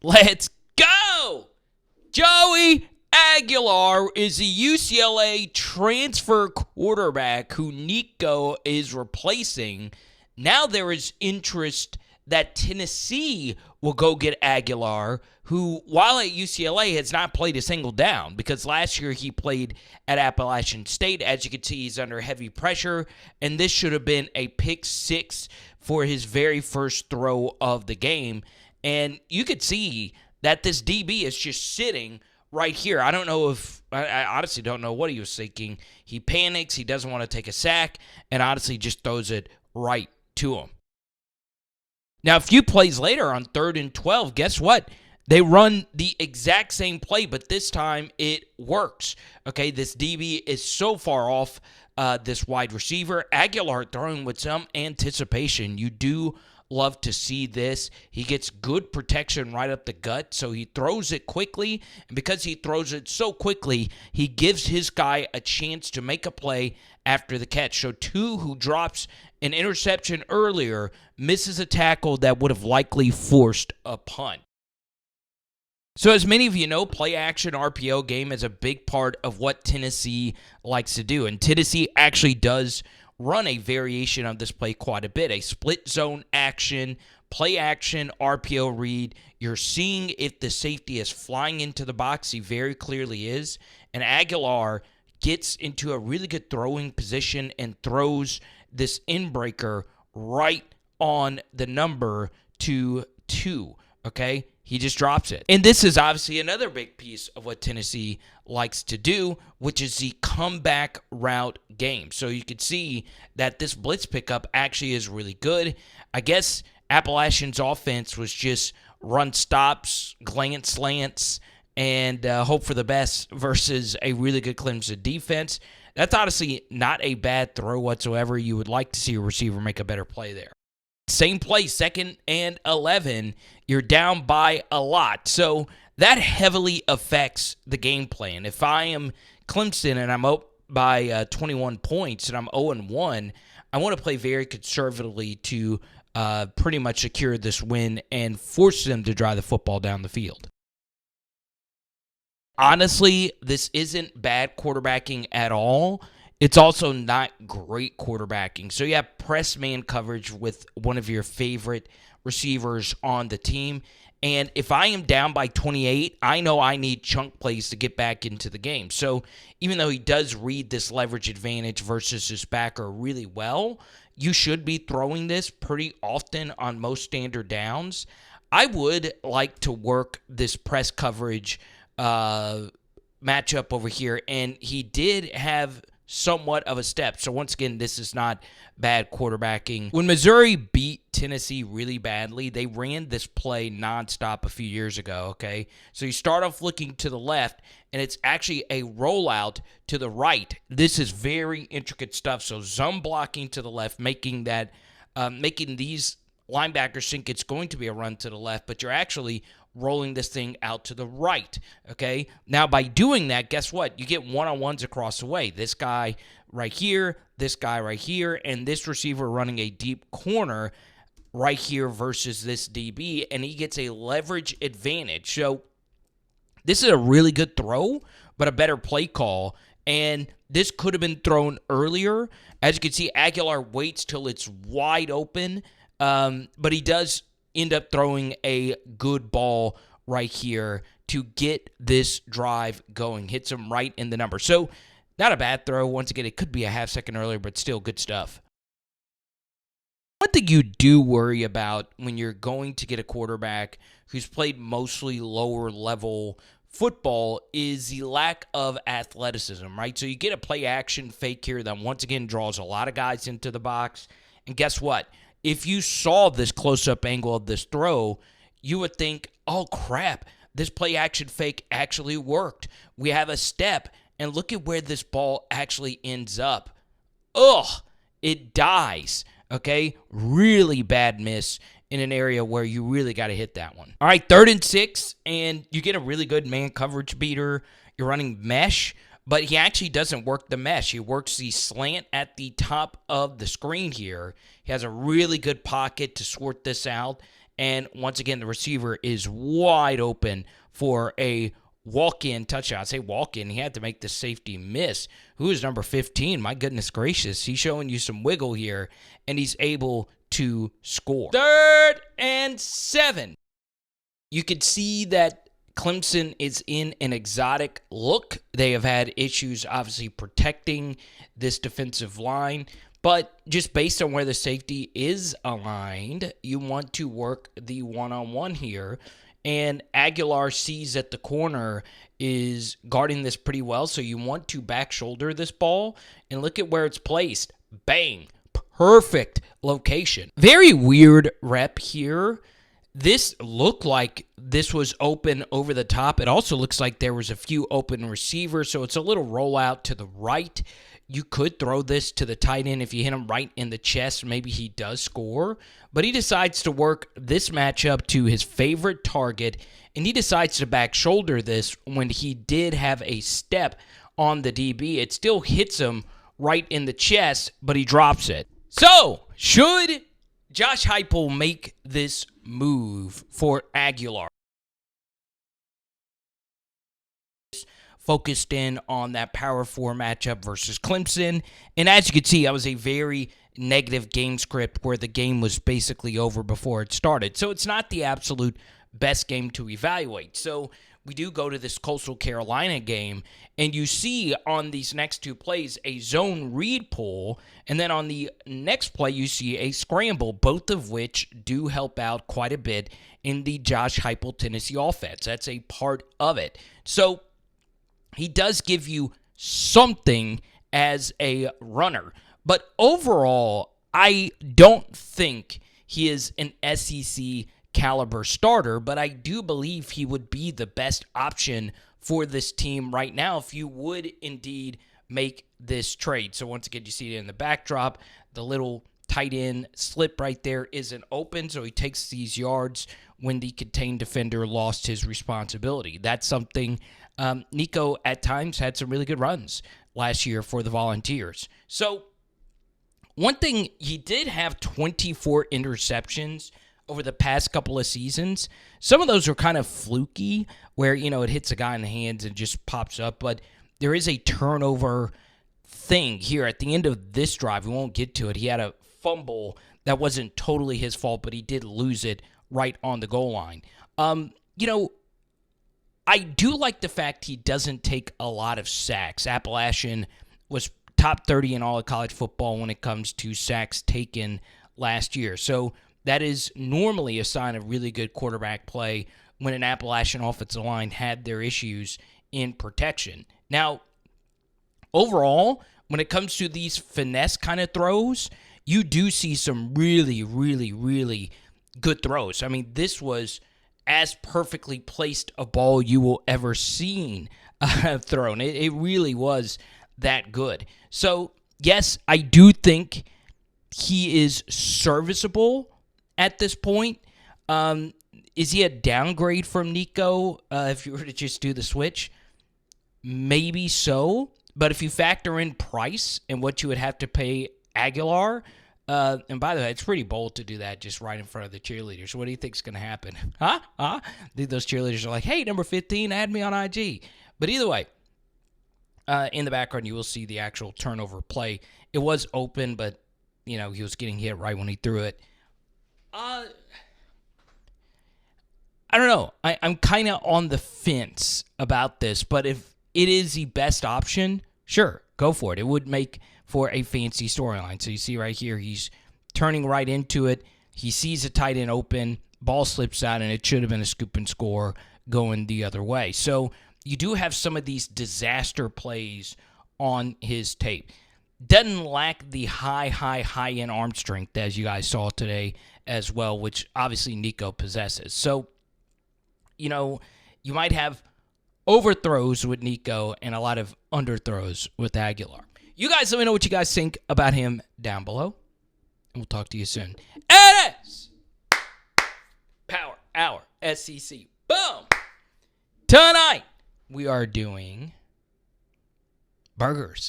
Let's go! Joey Aguilar is a UCLA transfer quarterback who Nico is replacing. Now there is interest that Tennessee will go get Aguilar, who, while at UCLA, has not played a single down because last year he played at Appalachian State. As you can see, he's under heavy pressure, and this should have been a pick six for his very first throw of the game. And you could see that this DB is just sitting right here. I honestly don't know what he was thinking. He panics. He doesn't want to take a sack, and honestly just throws it right to him. Now, a few plays later on 3rd and 12, guess what? They run the exact same play, but this time it works. Okay, this DB is so far off this wide receiver. Aguilar throwing with some anticipation. You do love to see this. He gets good protection right up the gut, so he throws it quickly, and because he throws it so quickly, he gives his guy a chance to make a play after the catch. So two who drops an interception earlier misses a tackle that would have likely forced a punt. So as many of you know, play action RPO game is a big part of what Tennessee likes to do, and Tennessee actually does run a variation of this play quite a bit. A split zone action, play action, RPO read. You're seeing if the safety is flying into the box. He very clearly is. And Aguilar gets into a really good throwing position and throws this in-breaker right on the number to 2. Okay? He just drops it. And this is obviously another big piece of what Tennessee likes to do, which is the comeback route game. So you can see that this blitz pickup actually is really good. I guess Appalachian's offense was just run stops, glance slants, and hope for the best versus a really good Clemson defense. That's honestly not a bad throw whatsoever. You would like to see a receiver make a better play there. Same play, 2nd and 11. You're down by a lot. So that heavily affects the game plan. If I am Clemson and I'm up by 21 points and I'm 0-1, I want to play very conservatively to pretty much secure this win and force them to drive the football down the field. Honestly, this isn't bad quarterbacking at all. It's also not great quarterbacking. So you have press man coverage with one of your favorite receivers on the team. And if I am down by 28, I know I need chunk plays to get back into the game. So even though he does read this leverage advantage versus his backer really well, you should be throwing this pretty often on most standard downs. I would like to work this press coverage matchup over here. And he did have somewhat of a step. So once again, this is not bad quarterbacking. When Missouri beat Tennessee really badly, they ran this play nonstop a few years ago, okay? So you start off looking to the left, and it's actually a rollout to the right. This is very intricate stuff. So zone blocking to the left, making these linebackers think it's going to be a run to the left, but you're actually rolling this thing out to the right, okay? Now, by doing that, guess what? You get one-on-ones across the way. This guy right here, this guy right here, and this receiver running a deep corner right here versus this DB, and he gets a leverage advantage. So this is a really good throw, but a better play call, and this could have been thrown earlier. As you can see, Aguilar waits till it's wide open, but he does end up throwing a good ball right here to get this drive going. Hits him right in the number. So not a bad throw. Once again, it could be a half second earlier, but still good stuff. One thing you do worry about when you're going to get a quarterback who's played mostly lower level football is the lack of athleticism, right? So you get a play action fake here that once again draws a lot of guys into the box. And guess what? If you saw this close-up angle of this throw, you would think, oh, crap, this play-action fake actually worked. We have a step, and look at where this ball actually ends up. Ugh, it dies, okay? Really bad miss in an area where you really got to hit that one. All right, 3rd and 6, and you get a really good man coverage beater. You're running mesh. But he actually doesn't work the mesh. He works the slant at the top of the screen here. He has a really good pocket to sort this out. And once again, the receiver is wide open for a walk-in touchdown. I say walk-in. He had to make the safety miss. Who is number 15? My goodness gracious. He's showing you some wiggle here, and he's able to score. 3rd and 7. You could see that Clemson is in an exotic look. They have had issues, obviously, protecting this defensive line. But just based on where the safety is aligned, you want to work the one-on-one here. And Aguilar sees that the corner is guarding this pretty well, so you want to back shoulder this ball. And look at where it's placed. Bang. Perfect location. Very weird rep here. This looked like this was open over the top. It also looks like there was a few open receivers, so it's a little rollout to the right. You could throw this to the tight end if you hit him right in the chest. Maybe he does score. But he decides to work this matchup to his favorite target, and he decides to back shoulder this when he did have a step on the DB. It still hits him right in the chest, but he drops it. So, should Josh Heupel make this move for Aguilar? Focused in on that Power 4 matchup versus Clemson. And as you can see, that was a very negative game script where the game was basically over before it started. So it's not the absolute best game to evaluate. So we do go to this Coastal Carolina game, and you see on these next two plays a zone read pull, and then on the next play you see a scramble, both of which do help out quite a bit in the Josh Heupel Tennessee offense. That's a part of it. So he does give you something as a runner. But overall, I don't think he is an SEC caliber starter, but I do believe he would be the best option for this team right now if you would indeed make this trade. So once again, you see it in the backdrop. The little tight end slip right there isn't open, so he takes these yards when the contained defender lost his responsibility. That's something Nico at times had some really good runs last year for the Volunteers. So one thing, he did have 24 interceptions over the past couple of seasons. Some of those are kind of fluky where, it hits a guy in the hands and just pops up, but there is a turnover thing here at the end of this drive. We won't get to it. He had a fumble that wasn't totally his fault, but he did lose it right on the goal line. I do like the fact he doesn't take a lot of sacks. Appalachian was top 30 in all of college football when it comes to sacks taken last year. So that is normally a sign of really good quarterback play when an Appalachian offensive line had their issues in protection. Now, overall, when it comes to these finesse kind of throws, you do see some really, really, really good throws. I mean, this was as perfectly placed a ball you will ever seen thrown. It really was that good. So, yes, I do think he is serviceable at this point. Is he a downgrade from Nico if you were to just do the switch? Maybe so. But if you factor in price and what you would have to pay Aguilar, and by the way, it's pretty bold to do that just right in front of the cheerleaders. What do you think is going to happen? I think those cheerleaders are like, hey, number 15, add me on IG. But either way, in the background, you will see the actual turnover play. It was open, but, he was getting hit right when he threw it. I don't know. I'm kind of on the fence about this, but if it is the best option, sure, go for it. It would make for a fancy storyline. So you see right here, he's turning right into it. He sees a tight end open, ball slips out, and it should have been a scoop and score going the other way. So you do have some of these disaster plays on his tape. Doesn't lack the high-end arm strength, as you guys saw today as well, which obviously Nico possesses. So, you might have overthrows with Nico and a lot of underthrows with Aguilar. You guys let me know what you guys think about him down below, and we'll talk to you soon. It is Power Hour SEC. Boom! Tonight, we are doing burgers.